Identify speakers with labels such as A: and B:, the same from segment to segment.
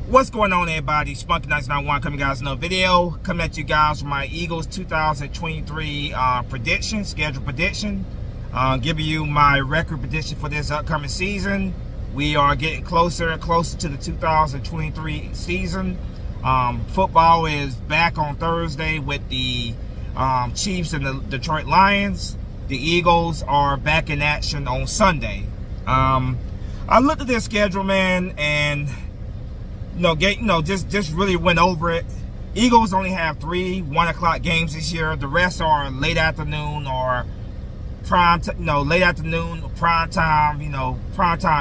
A: What's going on, everybody? Spunky991 coming guys another video. Coming at you guys with my Eagles 2023 schedule prediction. Giving you my record prediction for this upcoming season. We are getting closer and closer to the 2023 season. Football is back on Thursday with the Chiefs and the Detroit Lions. The Eagles are back in action on Sunday. I looked at their schedule, man, and just really went over it. Eagles only have 3 1 o'clock games this year. The rest are late afternoon or prime time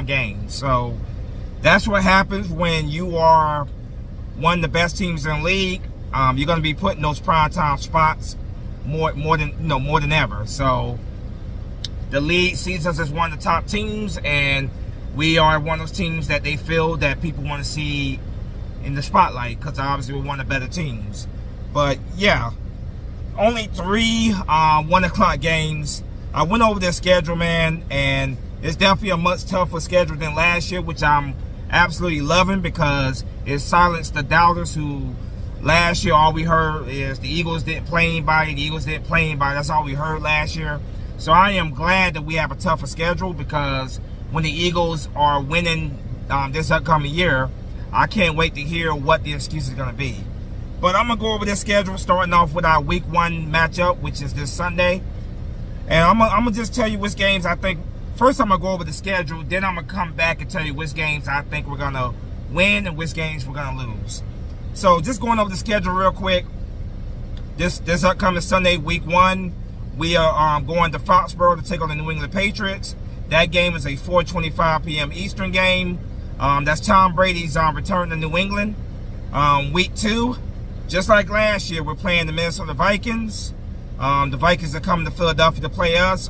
A: games. So that's what happens when you are one of the best teams in the league. You're going to be putting those prime time spots more than ever. So the league sees us as one of the top teams, and we are one of those teams that they feel that people want to see in the spotlight, because obviously we're one of the better teams. But yeah, only 3 1 o'clock games. I went over their schedule, man, and it's definitely a much tougher schedule than last year, which I'm absolutely loving, because it silenced the doubters who last year all we heard is the Eagles didn't play anybody, That's all we heard last year. So I am glad that we have a tougher schedule, because when the Eagles are winning this upcoming year, I can't wait to hear what the excuse is going to be. But I'm going to go over this schedule, starting off with our Week 1 matchup, which is this Sunday. And I'm going to just tell you which games I think. First, I'm going to go over the schedule. Then I'm going to come back and tell you which games I think we're going to win and which games we're going to lose. So just going over the schedule real quick. This upcoming Sunday, Week 1, we are going to Foxborough to take on the New England Patriots. That game is a 4:25 p.m. Eastern game. That's Tom Brady's return to New England. Week 2, just like last year, we're playing the Minnesota Vikings. The Vikings are coming to Philadelphia to play us.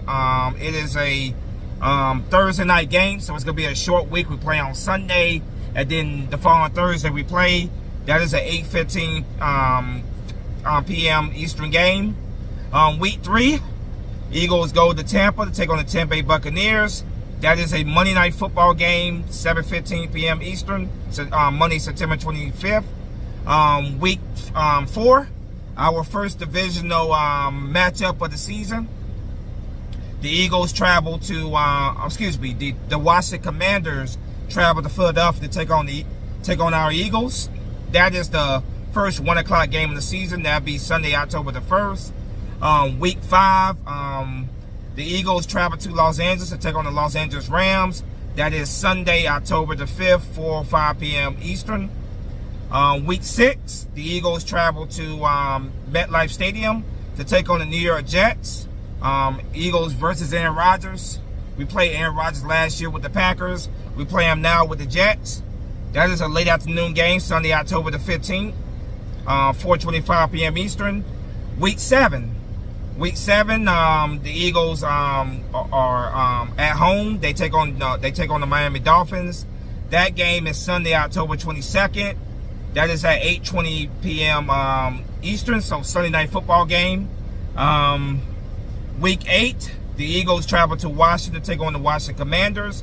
A: It is a Thursday night game, so it's going to be a short week. We play on Sunday, and then the following Thursday we play. That is a 8:15 p.m. Eastern game. Week 3, Eagles go to Tampa to take on the Tampa Bay Buccaneers. That is a Monday Night Football game, 7:15 p.m. Eastern, Monday, September 25th. Week 4, our first divisional matchup of the season. The Eagles travel to, the Washington Commanders travel to Philadelphia to take on our Eagles. That is the first 1 o'clock game of the season. That'll be Sunday, October the 1st. Week 5, the Eagles travel to Los Angeles to take on the Los Angeles Rams. That is Sunday, October the 5th, 4:05 p.m. Eastern. Week 6, the Eagles travel to MetLife Stadium to take on the New York Jets. Eagles versus Aaron Rodgers. We played Aaron Rodgers last year with the Packers. We play him now with the Jets. That is a late afternoon game, Sunday, October the 15th, 4:25 p.m. Eastern. Week 7, the Eagles are at home. They take on the Miami Dolphins. That game is Sunday, October 22nd. That is at 8:20 p.m. Eastern, so Sunday Night Football game. Week 8, the Eagles travel to Washington to take on the Washington Commanders.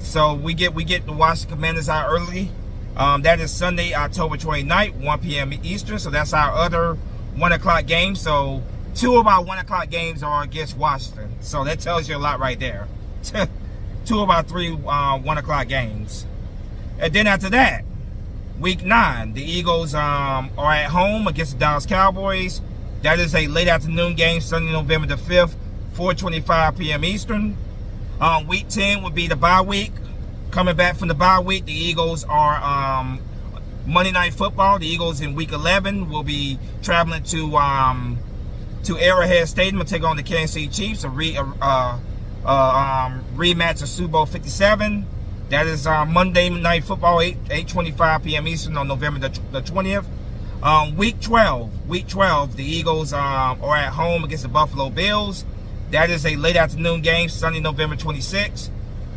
A: So we get the Washington Commanders out early. That is Sunday, October 29th, 1 p.m. Eastern. So that's our other 1 o'clock game. So 2 of our 1 o'clock games are against Washington. So that tells you a lot right there. 2 of our 3 1 o'clock games. And then after that, Week 9, the Eagles are at home against the Dallas Cowboys. That is a late afternoon game, Sunday, November the 5th, 4:25 p.m. Eastern. Week 10 would be the bye week. Coming back from the bye week, the Eagles are Monday Night Football. The Eagles in Week 11 will be traveling to Arrowhead Stadium to take on the Kansas City Chiefs, a rematch of Super Bowl 57. That is Monday Night Football, 8:25 p.m. Eastern on November the 20th. Week 12, the Eagles are at home against the Buffalo Bills. That is a late afternoon game, Sunday, November 26th,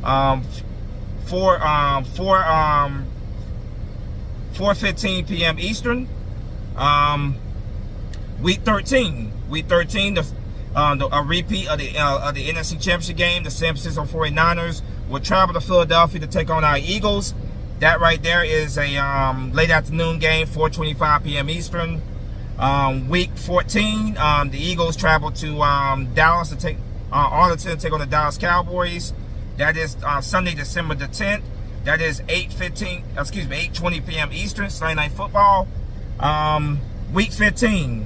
A: 4:15 p.m. Eastern. Week 13, a repeat of the NFC Championship game. The San Francisco 49ers will travel to Philadelphia to take on our Eagles. That right there is a late afternoon game, 4:25 p.m. Eastern. Week 14, the Eagles travel to Dallas to take Arlington to take on the Dallas Cowboys. That is Sunday, December the 10th. That is 8:20 p.m. Eastern, Sunday Night Football. Week 15,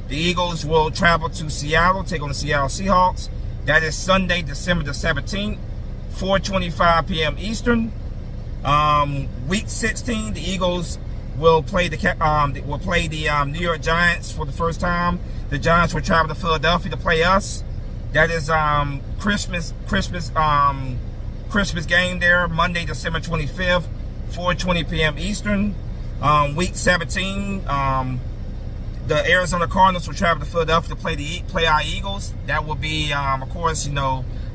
A: the Eagles will travel to Seattle, take on the Seattle Seahawks. That is Sunday, December the 17th, 4:25 p.m. Eastern. Week 16, the Eagles will play the New York Giants for the first time. The Giants will travel to Philadelphia to play us. That is Christmas game there, Monday, December 25th, 4:20 p.m. Eastern. Week 17, the Arizona Cardinals will travel to Philadelphia to play our Eagles. That will be, of course,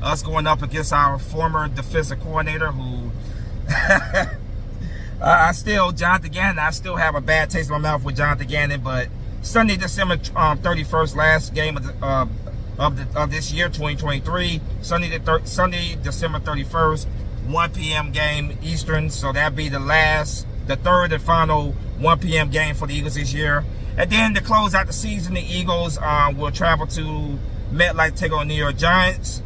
A: us going up against our former defensive coordinator who Jonathan Gannon, I still have a bad taste in my mouth with Jonathan Gannon, but Sunday, December 31st, last game of this year, 2023, Sunday, December 31st, 1 p.m. game Eastern, so that'll be the third and final 1 p.m. game for the Eagles this year. And then to close out the season, the Eagles will travel to MetLife to take on the New York Giants.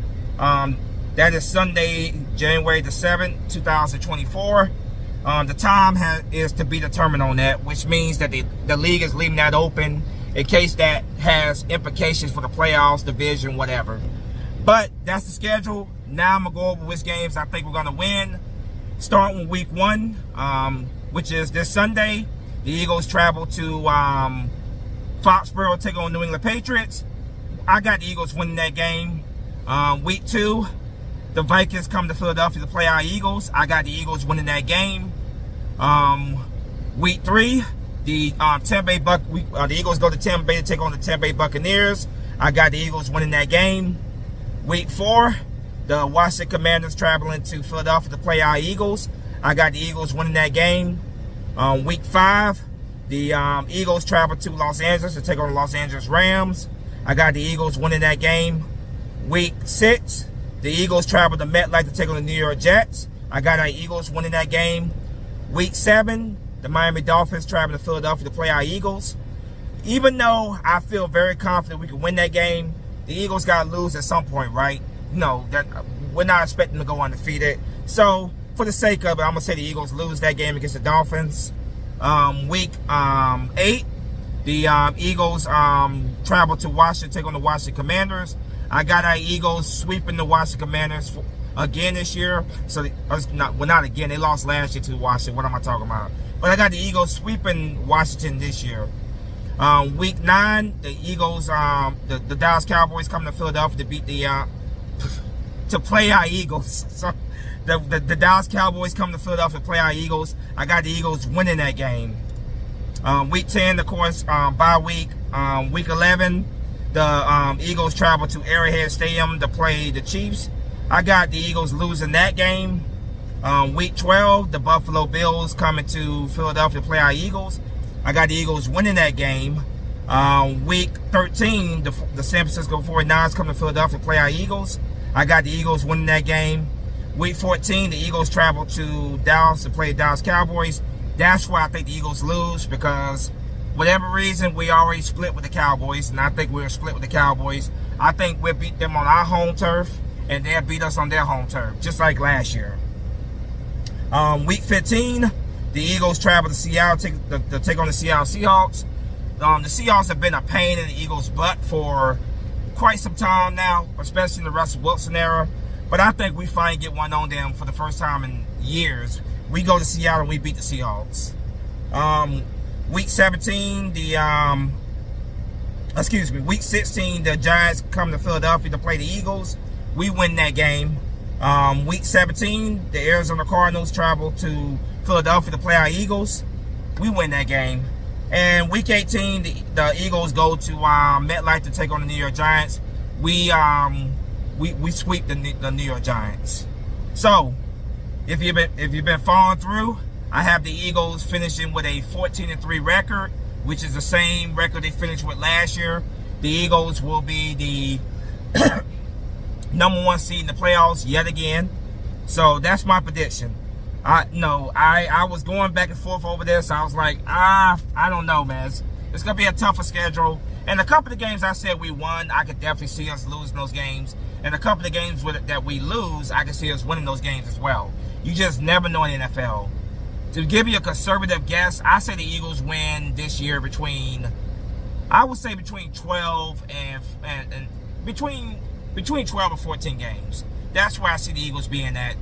A: That is Sunday, January the 7th, 2024. The time is to be determined on that, which means that the league is leaving that open in case that has implications for the playoffs, division, whatever. But that's the schedule. Now I'm going to go over which games I think we're going to win. Starting with week 1, which is this Sunday. The Eagles travel to Foxborough to take on New England Patriots. I got the Eagles winning that game. Week 2, the Vikings come to Philadelphia to play our Eagles. I got the Eagles winning that game. Week 3, the Eagles go to Tampa Bay to take on the Tampa Bay Buccaneers. I got the Eagles winning that game. Week 4, the Washington Commanders traveling to Philadelphia to play our Eagles. I got the Eagles winning that game. Week 5, the Eagles travel to Los Angeles to take on the Los Angeles Rams. I got the Eagles winning that game. Week 6, the Eagles travel to MetLife to take on the New York Jets. I got our Eagles winning that game. Week 7, the Miami Dolphins travel to Philadelphia to play our Eagles. Even though I feel very confident we can win that game, the Eagles got to lose at some point, right? That we're not expecting to go undefeated. So, for the sake of it, I'm going to say the Eagles lose that game against the Dolphins. Week 8, the Eagles travel to Washington to take on the Washington Commanders. I got our Eagles sweeping the Washington Commanders again this year. So, not again. They lost last year to Washington. What am I talking about? But I got the Eagles sweeping Washington this year. Week 9, the Eagles, the Dallas Cowboys come to Philadelphia to beat to play our Eagles. So, the Dallas Cowboys come to Philadelphia to play our Eagles. I got the Eagles winning that game. Week 10, of course, bye week. Week 11, the Eagles travel to Arrowhead Stadium to play the Chiefs. I got the Eagles losing that game. Week 12, the Buffalo Bills coming to Philadelphia to play our Eagles. I got the Eagles winning that game. Week 13, the San Francisco 49ers come to Philadelphia to play our Eagles. I got the Eagles winning that game. Week 14, the Eagles travel to Dallas to play the Dallas Cowboys. That's why I think the Eagles lose, because whatever reason, we already split with the Cowboys, and I think we're split with the Cowboys. I think we'll beat them on our home turf, and they'll beat us on their home turf, just like last year. Week 15, the Eagles travel to Seattle to take on the Seattle Seahawks. The Seahawks have been a pain in the Eagles' butt for quite some time now, especially in the Russell Wilson era. But I think we finally get one on them for the first time in years. We go to Seattle and we beat the Seahawks. Week 17, Week 16, the Giants come to Philadelphia to play the Eagles. We win that game. Week 17, the Arizona Cardinals travel to Philadelphia to play our Eagles. We win that game. And week 18, the Eagles go to MetLife to take on the New York Giants. We sweep the New York Giants. So, if you've been following through, I have the Eagles finishing with a 14-3 record, which is the same record they finished with last year. The Eagles will be the number 1 seed in the playoffs yet again. So that's my prediction. I was going back and forth over this. I was like, I don't know, man. It's gonna be a tougher schedule. And a couple of games I said we won, I could definitely see us losing those games. And a couple of games that we lose, I could see us winning those games as well. You just never know in the NFL. To give you a conservative guess, I say the Eagles win this year I would say between 12 and between 12 and 14 games. That's where I see the Eagles being at,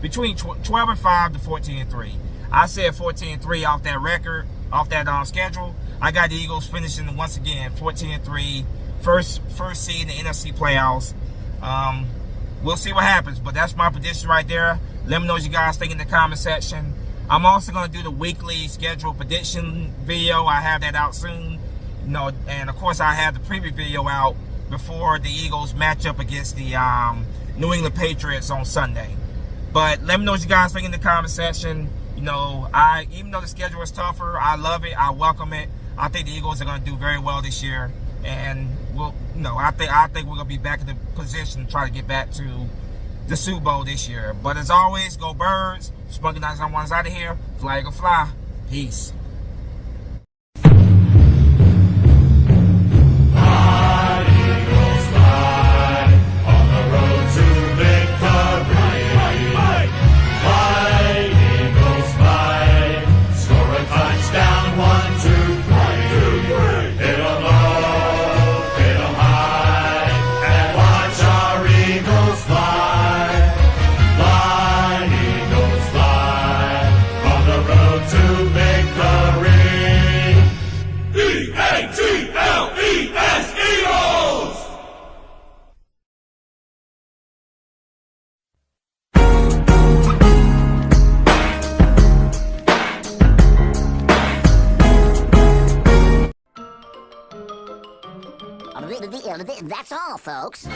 A: between 12 and 5 to 14 and 3. I said 14 and 3 off that record, off that schedule. I got the Eagles finishing once again 14 and 3, first seed in the NFC playoffs. We'll see what happens, but that's my prediction right there. Let me know what you guys think in the comment section. I'm also going to do the weekly schedule prediction video. I have that out soon. And of course I have the preview video out before the Eagles match up against the New England Patriots on Sunday. But let me know what you guys think in the comment section. Even though the schedule is tougher, I love it. I welcome it. I think the Eagles are going to do very well this year, and I think we're going to be back in the position to try to get back to the Super Bowl this year. But as always, go Birds. Spunky 991's out of here. Fly Eagle Fly. Peace.
B: That's all, folks.